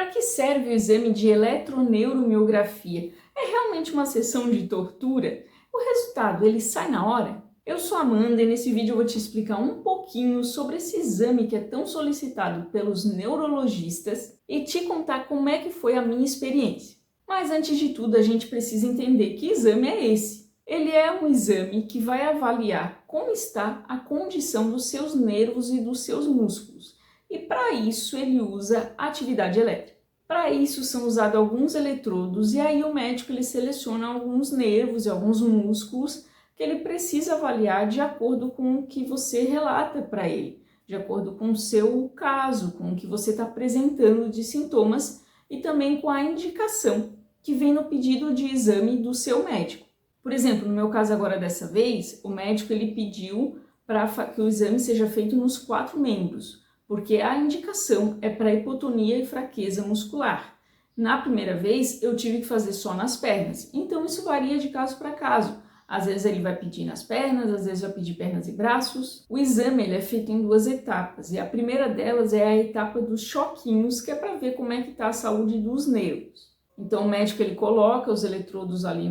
Para que serve o exame de eletroneuromiografia? É realmente uma sessão de tortura? O resultado, ele sai na hora? Eu sou a Amanda e nesse vídeo eu vou te explicar um pouquinho sobre esse exame que é tão solicitado pelos neurologistas e te contar como é que foi a minha experiência. Mas antes de tudo, a gente precisa entender que exame é esse. Ele é um exame que vai avaliar como está a condição dos seus nervos e dos seus músculos. E para isso ele usa atividade elétrica. Para isso são usados alguns eletrodos e aí o médico ele seleciona alguns nervos e alguns músculos que ele precisa avaliar de acordo com o que você relata para ele, de acordo com o seu caso, com o que você está apresentando de sintomas e também com a indicação que vem no pedido de exame do seu médico. Por exemplo, no meu caso agora dessa vez, o médico ele pediu para que o exame seja feito nos 4 membros, porque a indicação é para hipotonia e fraqueza muscular. Na primeira vez, eu tive que fazer só nas pernas, então isso varia de caso para caso. Às vezes ele vai pedir nas pernas, às vezes vai pedir pernas e braços. O exame ele é feito em 2 etapas, e a primeira delas é a etapa dos choquinhos, que é para ver como é que está a saúde dos nervos. Então o médico ele coloca os eletrodos ali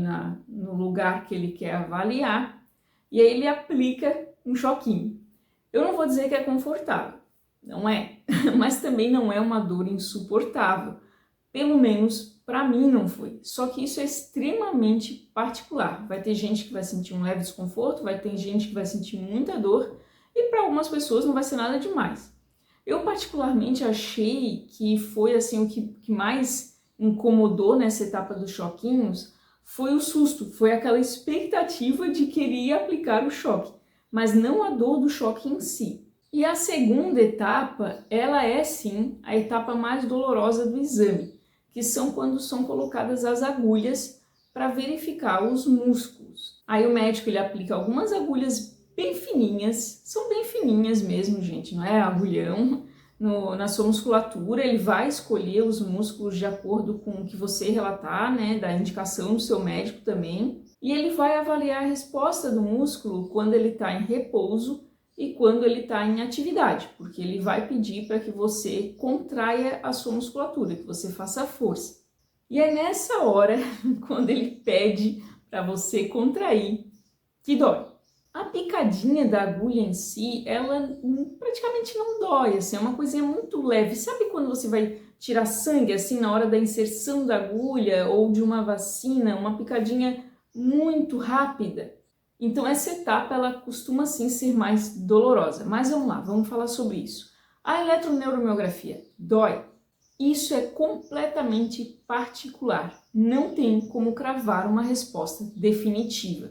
no lugar que ele quer avaliar, e aí ele aplica um choquinho. Eu não vou dizer que é confortável, não é, mas também não é uma dor insuportável, pelo menos para mim não foi, só que isso é extremamente particular, vai ter gente que vai sentir um leve desconforto, vai ter gente que vai sentir muita dor e para algumas pessoas não vai ser nada demais. Eu particularmente achei que foi assim o que mais incomodou nessa etapa dos choquinhos foi o susto, foi aquela expectativa de querer aplicar o choque, mas não a dor do choque em si. E a segunda etapa, ela é sim a etapa mais dolorosa do exame, que são quando são colocadas as agulhas para verificar os músculos. Aí o médico ele aplica algumas agulhas bem fininhas, são bem fininhas mesmo, gente, não é agulhão, na sua musculatura, ele vai escolher os músculos de acordo com o que você relatar, né, da indicação do seu médico também, e ele vai avaliar a resposta do músculo quando ele está em repouso e quando ele está em atividade, porque ele vai pedir para que você contraia a sua musculatura, que você faça força. E é nessa hora, quando ele pede para você contrair, que dói. A picadinha da agulha em si, ela praticamente não dói, assim, é uma coisinha muito leve. Sabe quando você vai tirar sangue, assim, na hora da inserção da agulha ou de uma vacina, uma picadinha muito rápida? Então essa etapa ela costuma sim ser mais dolorosa, mas vamos lá, vamos falar sobre isso. A eletroneuromiografia dói? Isso é completamente particular, não tem como cravar uma resposta definitiva.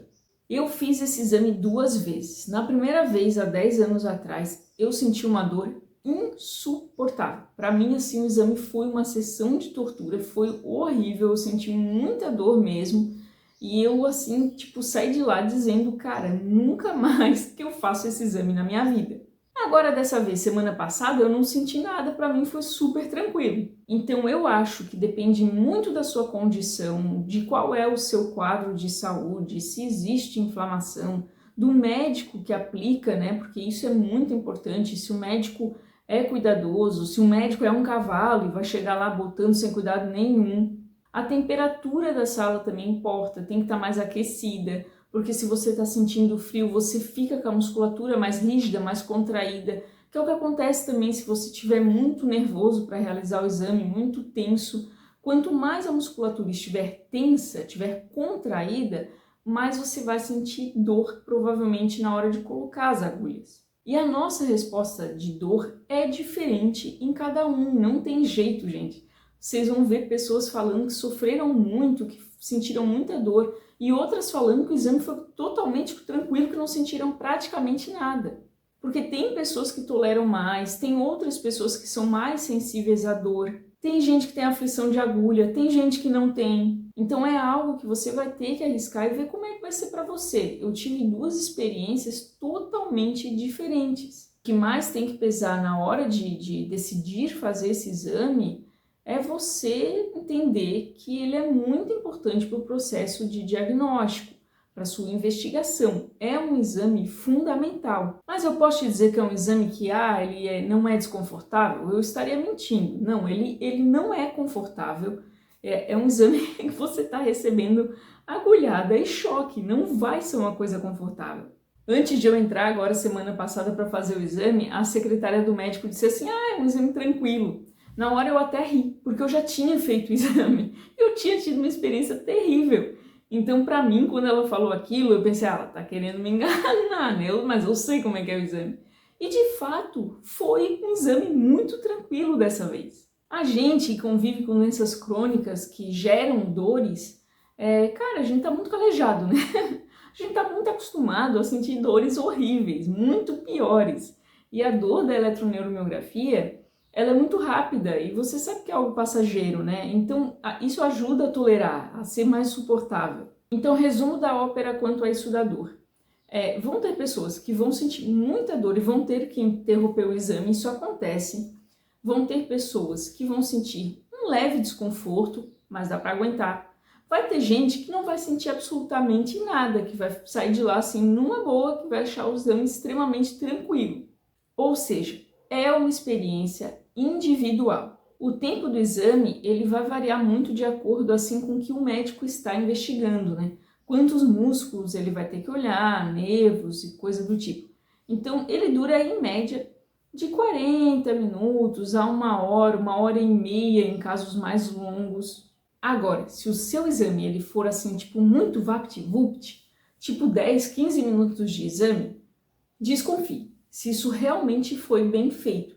Eu fiz esse exame 2 vezes. Na primeira vez, há 10 anos atrás, eu senti uma dor insuportável. Para mim, assim, o exame foi uma sessão de tortura, foi horrível, eu senti muita dor mesmo. E eu, assim, tipo, saí de lá dizendo, cara, nunca mais que eu faço esse exame na minha vida. Agora, dessa vez, semana passada, eu não senti nada, para mim foi super tranquilo. Então, eu acho que depende muito da sua condição, de qual é o seu quadro de saúde, se existe inflamação, do médico que aplica, né? Porque isso é muito importante, se o médico é cuidadoso, se o médico é um cavalo e vai chegar lá botando sem cuidado nenhum. A temperatura da sala também importa, tem que estar mais aquecida, porque se você está sentindo frio, você fica com a musculatura mais rígida, mais contraída, que é o que acontece também se você estiver muito nervoso para realizar o exame, muito tenso. Quanto mais a musculatura estiver tensa, estiver contraída, mais você vai sentir dor, provavelmente, na hora de colocar as agulhas. E a nossa resposta de dor é diferente em cada um, não tem jeito, gente. Vocês vão ver pessoas falando que sofreram muito, que sentiram muita dor, e outras falando que o exame foi totalmente tranquilo, que não sentiram praticamente nada. Porque tem pessoas que toleram mais, tem outras pessoas que são mais sensíveis à dor, tem gente que tem aflição de agulha, tem gente que não tem. Então é algo que você vai ter que arriscar e ver como é que vai ser para você. Eu tive 2 experiências totalmente diferentes. O que mais tem que pesar na hora de decidir fazer esse exame é você entender que ele é muito importante para o processo de diagnóstico, para sua investigação. É um exame fundamental. Mas eu posso te dizer que é um exame que não é desconfortável? Eu estaria mentindo. Não, ele não é confortável. É um exame que você está recebendo agulhada e choque. Não vai ser uma coisa confortável. Antes de eu entrar agora, semana passada, para fazer o exame, a secretária do médico disse assim, é um exame tranquilo. Na hora eu até ri, porque eu já tinha feito o exame. Eu tinha tido uma experiência terrível. Então, para mim, quando ela falou aquilo, eu pensei, ela tá querendo me enganar, né? Mas eu sei como é que é o exame. E, de fato, foi um exame muito tranquilo dessa vez. A gente que convive com doenças crônicas que geram dores, cara, a gente tá muito calejado, né? A gente tá muito acostumado a sentir dores horríveis, muito piores. E a dor da eletroneuromiografia, ela é muito rápida e você sabe que é algo passageiro, né? Então, isso ajuda a tolerar, a ser mais suportável. Então, resumo da ópera quanto a isso da dor. Vão ter pessoas que vão sentir muita dor e vão ter que interromper o exame, isso acontece. Vão ter pessoas que vão sentir um leve desconforto, mas dá para aguentar. Vai ter gente que não vai sentir absolutamente nada, que vai sair de lá assim numa boa, que vai achar o exame extremamente tranquilo. Ou seja, é uma experiência individual. O tempo do exame ele vai variar muito de acordo assim com o que o médico está investigando, né? Quantos músculos ele vai ter que olhar, nervos e coisa do tipo. Então ele dura em média de 40 minutos a 1 hora e meia em casos mais longos. Agora, se o seu exame ele for assim, tipo muito vapt-vupt, tipo 10, 15 minutos de exame, desconfie se isso realmente foi bem feito,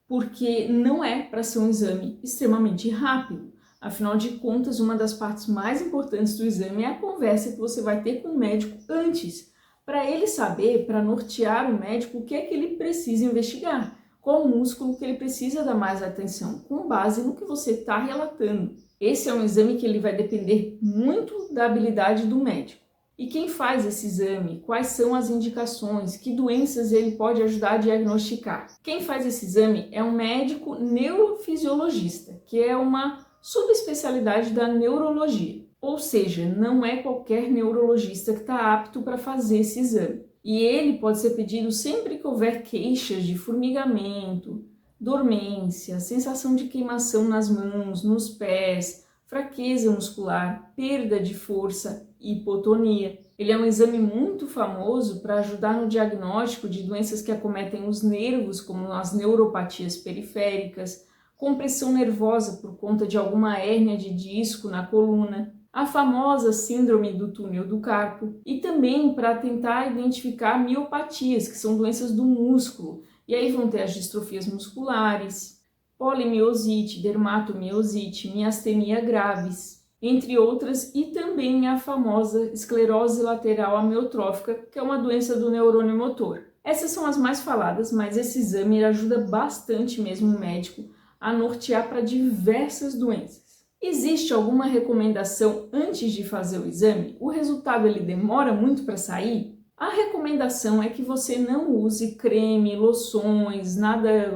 porque não é para ser um exame extremamente rápido. Afinal de contas, uma das partes mais importantes do exame é a conversa que você vai ter com o médico antes, para ele saber, para nortear o médico, o que é que ele precisa investigar, qual o músculo que ele precisa dar mais atenção, com base no que você está relatando. Esse é um exame que ele vai depender muito da habilidade do médico. E quem faz esse exame? Quais são as indicações? Que doenças ele pode ajudar a diagnosticar? Quem faz esse exame é um médico neurofisiologista, que é uma subespecialidade da neurologia. Ou seja, não é qualquer neurologista que está apto para fazer esse exame. E ele pode ser pedido sempre que houver queixas de formigamento, dormência, sensação de queimação nas mãos, nos pés, fraqueza muscular, perda de força, hipotonia. Ele é um exame muito famoso para ajudar no diagnóstico de doenças que acometem os nervos, como as neuropatias periféricas, compressão nervosa por conta de alguma hérnia de disco na coluna, a famosa síndrome do túnel do carpo, e também para tentar identificar miopatias, que são doenças do músculo. E aí vão ter as distrofias musculares, polimiosite, dermatomiosite, miastenia graves, entre outras, e também a famosa esclerose lateral amiotrófica, que é uma doença do neurônio motor. Essas são as mais faladas, mas esse exame ajuda bastante mesmo o médico a nortear para diversas doenças. Existe alguma recomendação antes de fazer o exame? O resultado ele demora muito para sair? A recomendação é que você não use creme, loções,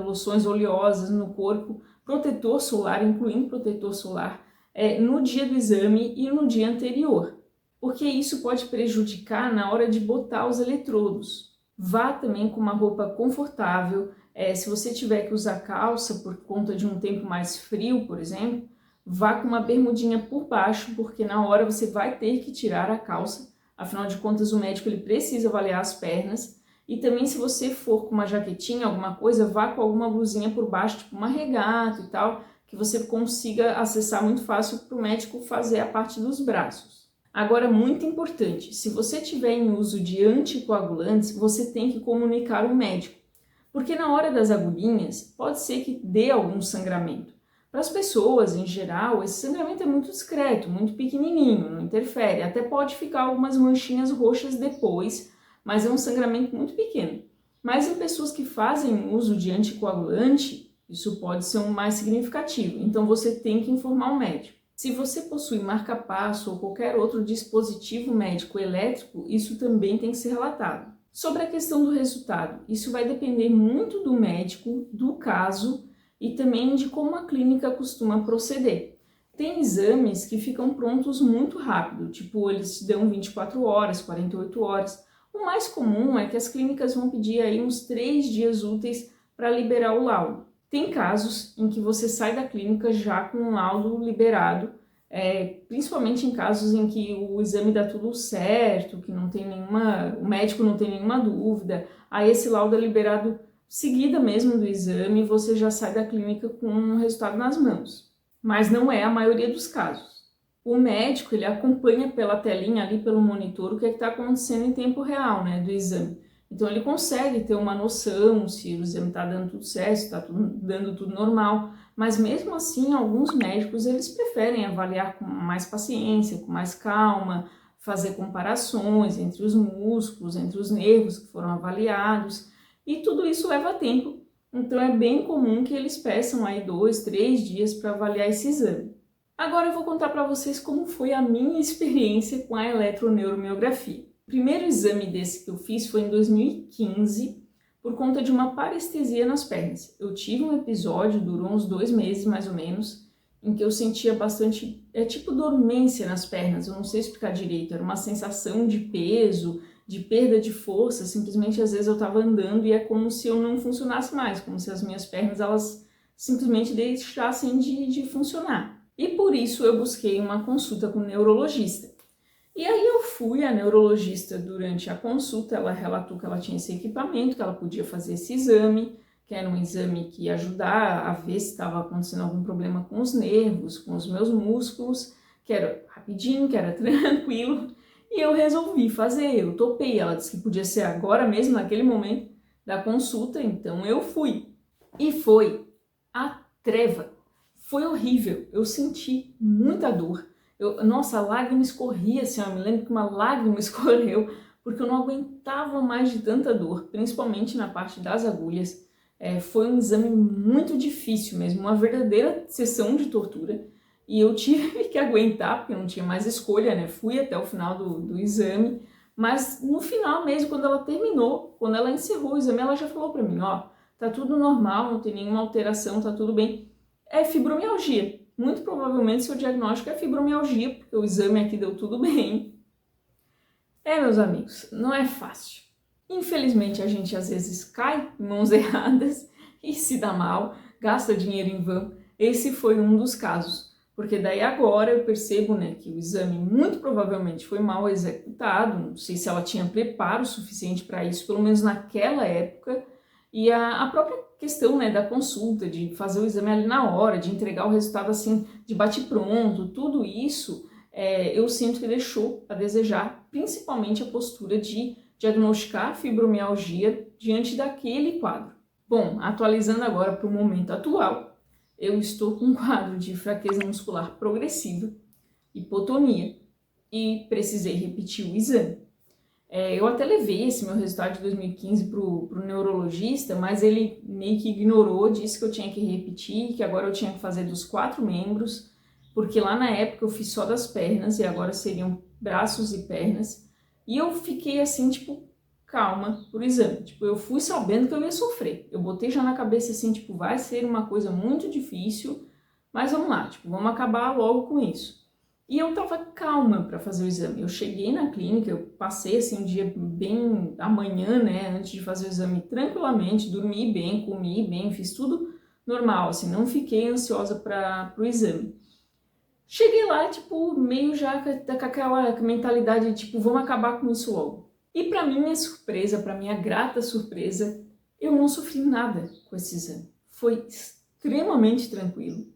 loções oleosas no corpo, protetor solar, incluindo protetor solar, no dia do exame e no dia anterior, porque isso pode prejudicar na hora de botar os eletrodos. Vá também com uma roupa confortável, se você tiver que usar calça por conta de um tempo mais frio, por exemplo, vá com uma bermudinha por baixo, porque na hora você vai ter que tirar a calça. Afinal de contas, o médico ele precisa avaliar as pernas. E também se você for com uma jaquetinha, alguma coisa, vá com alguma blusinha por baixo, tipo uma regata e tal, que você consiga acessar muito fácil para o médico fazer a parte dos braços. Agora, muito importante, se você tiver em uso de anticoagulantes, você tem que comunicar ao médico, porque na hora das agulhinhas pode ser que dê algum sangramento. Para as pessoas, em geral, esse sangramento é muito discreto, muito pequenininho, não interfere. Até pode ficar algumas manchinhas roxas depois, mas é um sangramento muito pequeno. Mas em pessoas que fazem uso de anticoagulante, isso pode ser um mais significativo. Então você tem que informar o médico. Se você possui marca-passo ou qualquer outro dispositivo médico elétrico, isso também tem que ser relatado. Sobre a questão do resultado, isso vai depender muito do médico, do caso, e também de como a clínica costuma proceder. Tem exames que ficam prontos muito rápido, tipo eles te dão 24 horas, 48 horas. O mais comum é que as clínicas vão pedir aí uns 3 dias úteis para liberar o laudo. Tem casos em que você sai da clínica já com o laudo liberado, principalmente em casos em que o exame dá tudo certo, que não tem o médico não tem nenhuma dúvida, aí esse laudo é liberado seguida mesmo do exame e você já sai da clínica com o resultado nas mãos. Mas não é a maioria dos casos. O médico, ele acompanha pela telinha ali, pelo monitor, o que está acontecendo em tempo real, né, do exame. Então ele consegue ter uma noção se o exame está dando tudo certo, se está dando tudo normal, mas mesmo assim alguns médicos eles preferem avaliar com mais paciência, com mais calma, fazer comparações entre os músculos, entre os nervos que foram avaliados, e tudo isso leva tempo, então é bem comum que eles peçam aí 2, 3 dias para avaliar esse exame. Agora eu vou contar para vocês como foi a minha experiência com a eletroneuromiografia. O primeiro exame desse que eu fiz foi em 2015, por conta de uma parestesia nas pernas. Eu tive um episódio, durou uns 2 meses mais ou menos, em que eu sentia bastante, tipo dormência nas pernas, eu não sei explicar direito, era uma sensação de peso, de perda de força, simplesmente às vezes eu estava andando e é como se eu não funcionasse mais, como se as minhas pernas elas simplesmente deixassem de funcionar. E por isso eu busquei uma consulta com o neurologista. E aí eu fui à neurologista durante a consulta, ela relatou que ela tinha esse equipamento, que ela podia fazer esse exame, que era um exame que ia ajudar a ver se estava acontecendo algum problema com os nervos, com os meus músculos, que era rapidinho, que era tranquilo, e eu resolvi fazer, eu topei, ela disse que podia ser agora mesmo, naquele momento da consulta, então eu fui. E foi a treva, foi horrível, eu senti muita dor. Nossa, a lágrima escorria assim, eu me lembro que uma lágrima escorreu, porque eu não aguentava mais de tanta dor, principalmente na parte das agulhas. Foi um exame muito difícil mesmo, uma verdadeira sessão de tortura, e eu tive que aguentar, porque eu não tinha mais escolha, né? Fui até o final do exame, mas no final mesmo, quando ela terminou, quando ela encerrou o exame, ela já falou pra mim, ó, tá tudo normal, não tem nenhuma alteração, tá tudo bem. É fibromialgia. Muito provavelmente seu diagnóstico é fibromialgia, porque o exame aqui deu tudo bem. Meus amigos, não é fácil. Infelizmente a gente às vezes cai em mãos erradas e se dá mal, gasta dinheiro em vão. Esse foi um dos casos, porque daí agora eu percebo, né, que o exame muito provavelmente foi mal executado, não sei se ela tinha preparo suficiente para isso, pelo menos naquela época, e a própria questão, né, da consulta, de fazer o exame ali na hora, de entregar o resultado assim, de bate-pronto, tudo isso, eu sinto que deixou a desejar, principalmente a postura de diagnosticar fibromialgia diante daquele quadro. Bom, atualizando agora para o momento atual, eu estou com um quadro de fraqueza muscular progressiva, hipotonia, e precisei repetir o exame. Eu até levei esse meu resultado de 2015 para o neurologista, mas ele meio que ignorou, disse que eu tinha que repetir, que agora eu tinha que fazer dos 4 membros, porque lá na época eu fiz só das pernas e agora seriam braços e pernas. E eu fiquei assim, tipo, calma pro exame. Tipo, eu fui sabendo que eu ia sofrer. Eu botei já na cabeça assim, tipo, vai ser uma coisa muito difícil, mas vamos lá, tipo, vamos acabar logo com isso. E eu tava calma para fazer o exame. Eu cheguei na clínica, eu passei assim um dia bem amanhã, né, antes de fazer o exame tranquilamente, dormi bem, comi bem, fiz tudo normal, assim, não fiquei ansiosa para o exame. Cheguei lá, tipo, meio já com aquela mentalidade, tipo, vamos acabar com isso logo. E para minha surpresa, para minha grata surpresa, eu não sofri nada com esse exame. Foi extremamente tranquilo.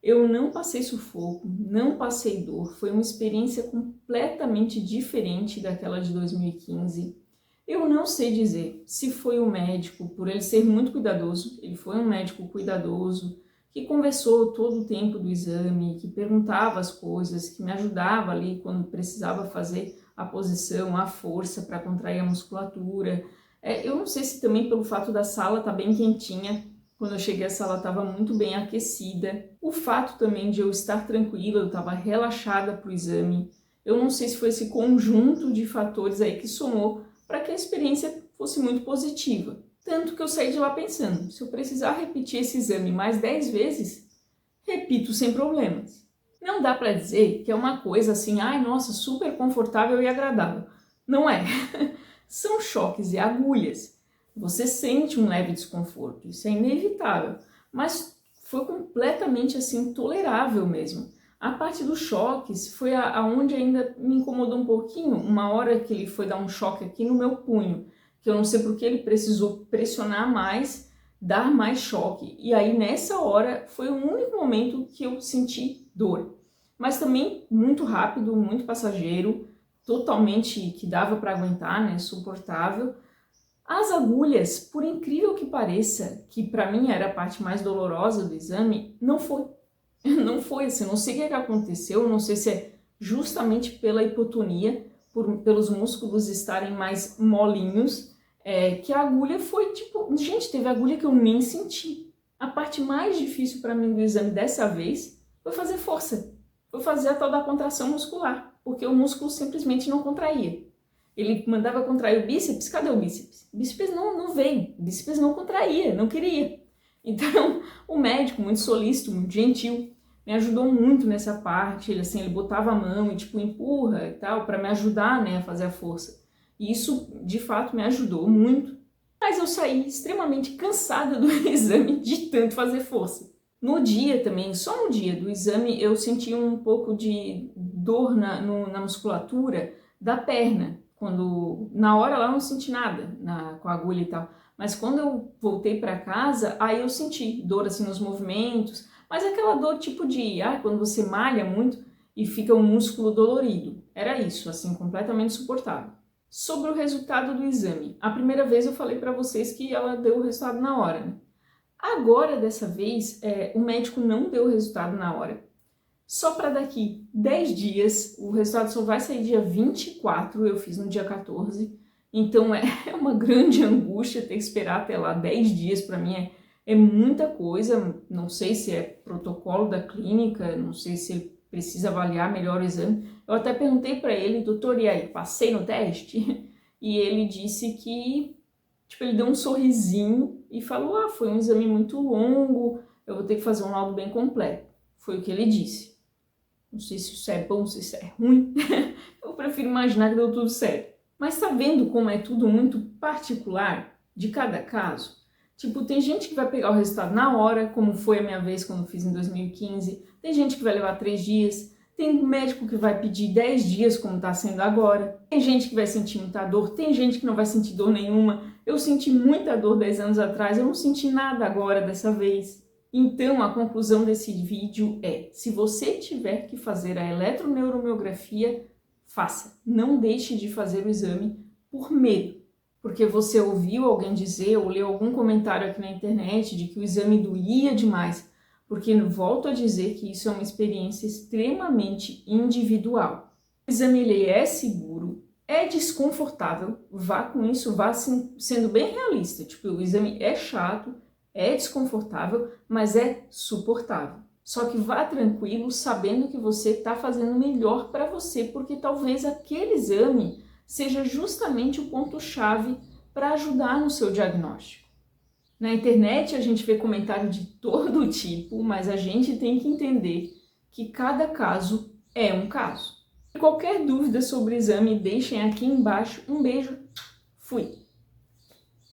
Eu não passei sufoco, não passei dor, foi uma experiência completamente diferente daquela de 2015. Eu não sei dizer se foi o médico, por ele ser muito cuidadoso, ele foi um médico cuidadoso, que conversou todo o tempo do exame, que perguntava as coisas, que me ajudava ali quando precisava fazer a posição, a força para contrair a musculatura. Eu não sei se também pelo fato da sala estar bem quentinha, quando eu cheguei a sala estava muito bem aquecida. O fato também de eu estar tranquila, eu estava relaxada para o exame. Eu não sei se foi esse conjunto de fatores aí que somou para que a experiência fosse muito positiva. Tanto que eu saí de lá pensando, se eu precisar repetir esse exame mais 10 vezes, repito sem problemas. Não dá para dizer que é uma coisa assim, ai nossa, super confortável e agradável. Não é. São choques e agulhas. Você sente um leve desconforto, isso é inevitável, mas foi completamente assim tolerável mesmo. A parte dos choques foi aonde ainda me incomodou um pouquinho, uma hora que ele foi dar um choque aqui no meu punho, que eu não sei porque ele precisou pressionar mais, dar mais choque. E aí nessa hora foi o único momento que eu senti dor. Mas também muito rápido, muito passageiro, totalmente que dava para aguentar, né, suportável. As agulhas, por incrível que pareça, que para mim era a parte mais dolorosa do exame, não foi. Não foi assim, não sei o que aconteceu, não sei se é justamente pela hipotonia, pelos músculos estarem mais molinhos, que a agulha foi tipo... Gente, teve agulha que eu nem senti. A parte mais difícil para mim do exame dessa vez foi fazer força. Foi fazer a tal da contração muscular, porque o músculo simplesmente não contraía. Ele mandava contrair o bíceps, cadê o bíceps? O bíceps não veio, o bíceps não contraía, não queria. Então, o médico, muito solícito, muito gentil, me ajudou muito nessa parte. Ele, assim, ele botava a mão e, tipo, empurra e tal, para me ajudar, né, a fazer a força. E isso, de fato, me ajudou muito. Mas eu saí extremamente cansada do exame de tanto fazer força. No dia também, só no dia do exame, eu senti um pouco de dor na musculatura da perna. Quando, na hora lá eu não senti nada com a agulha e tal. Mas quando eu voltei para casa, aí eu senti dor assim nos movimentos. Mas aquela dor tipo de, quando você malha muito e fica um músculo dolorido. Era isso, assim, completamente suportável. Sobre o resultado do exame. A primeira vez eu falei para vocês que ela deu o resultado na hora, né? Agora, dessa vez, o médico não deu o resultado na hora. Só para daqui 10 dias, o resultado só vai sair dia 24, eu fiz no dia 14. Então é uma grande angústia ter que esperar até lá 10 dias, para mim é muita coisa. Não sei se é protocolo da clínica, não sei se ele precisa avaliar melhor o exame. Eu até perguntei para ele, doutor, e aí, passei no teste? E ele disse que, tipo, ele deu um sorrisinho e falou, foi um exame muito longo, eu vou ter que fazer um laudo bem completo. Foi o que ele disse. Não sei se isso é bom, se isso é ruim. Eu prefiro imaginar que deu tudo certo. Mas tá vendo como é tudo muito particular de cada caso? Tipo, tem gente que vai pegar o resultado na hora, como foi a minha vez quando eu fiz em 2015. Tem gente que vai levar 3 dias. Tem médico que vai pedir 10 dias, como tá sendo agora. Tem gente que vai sentir muita dor. Tem gente que não vai sentir dor nenhuma. Eu senti muita dor 10 anos atrás. Eu não senti nada agora dessa vez. Então, a conclusão desse vídeo é, se você tiver que fazer a eletroneuromiografia, faça. Não deixe de fazer o exame por medo, porque você ouviu alguém dizer ou leu algum comentário aqui na internet de que o exame doía demais, porque volto a dizer que isso é uma experiência extremamente individual. O exame ele é seguro, é desconfortável, vá com isso, vá sendo bem realista, tipo, o exame é chato, é desconfortável, mas é suportável. Só que vá tranquilo, sabendo que você está fazendo o melhor para você, porque talvez aquele exame seja justamente o ponto-chave para ajudar no seu diagnóstico. Na internet a gente vê comentário de todo tipo, mas a gente tem que entender que cada caso é um caso. Qualquer dúvida sobre o exame, deixem aqui embaixo. Um beijo, fui!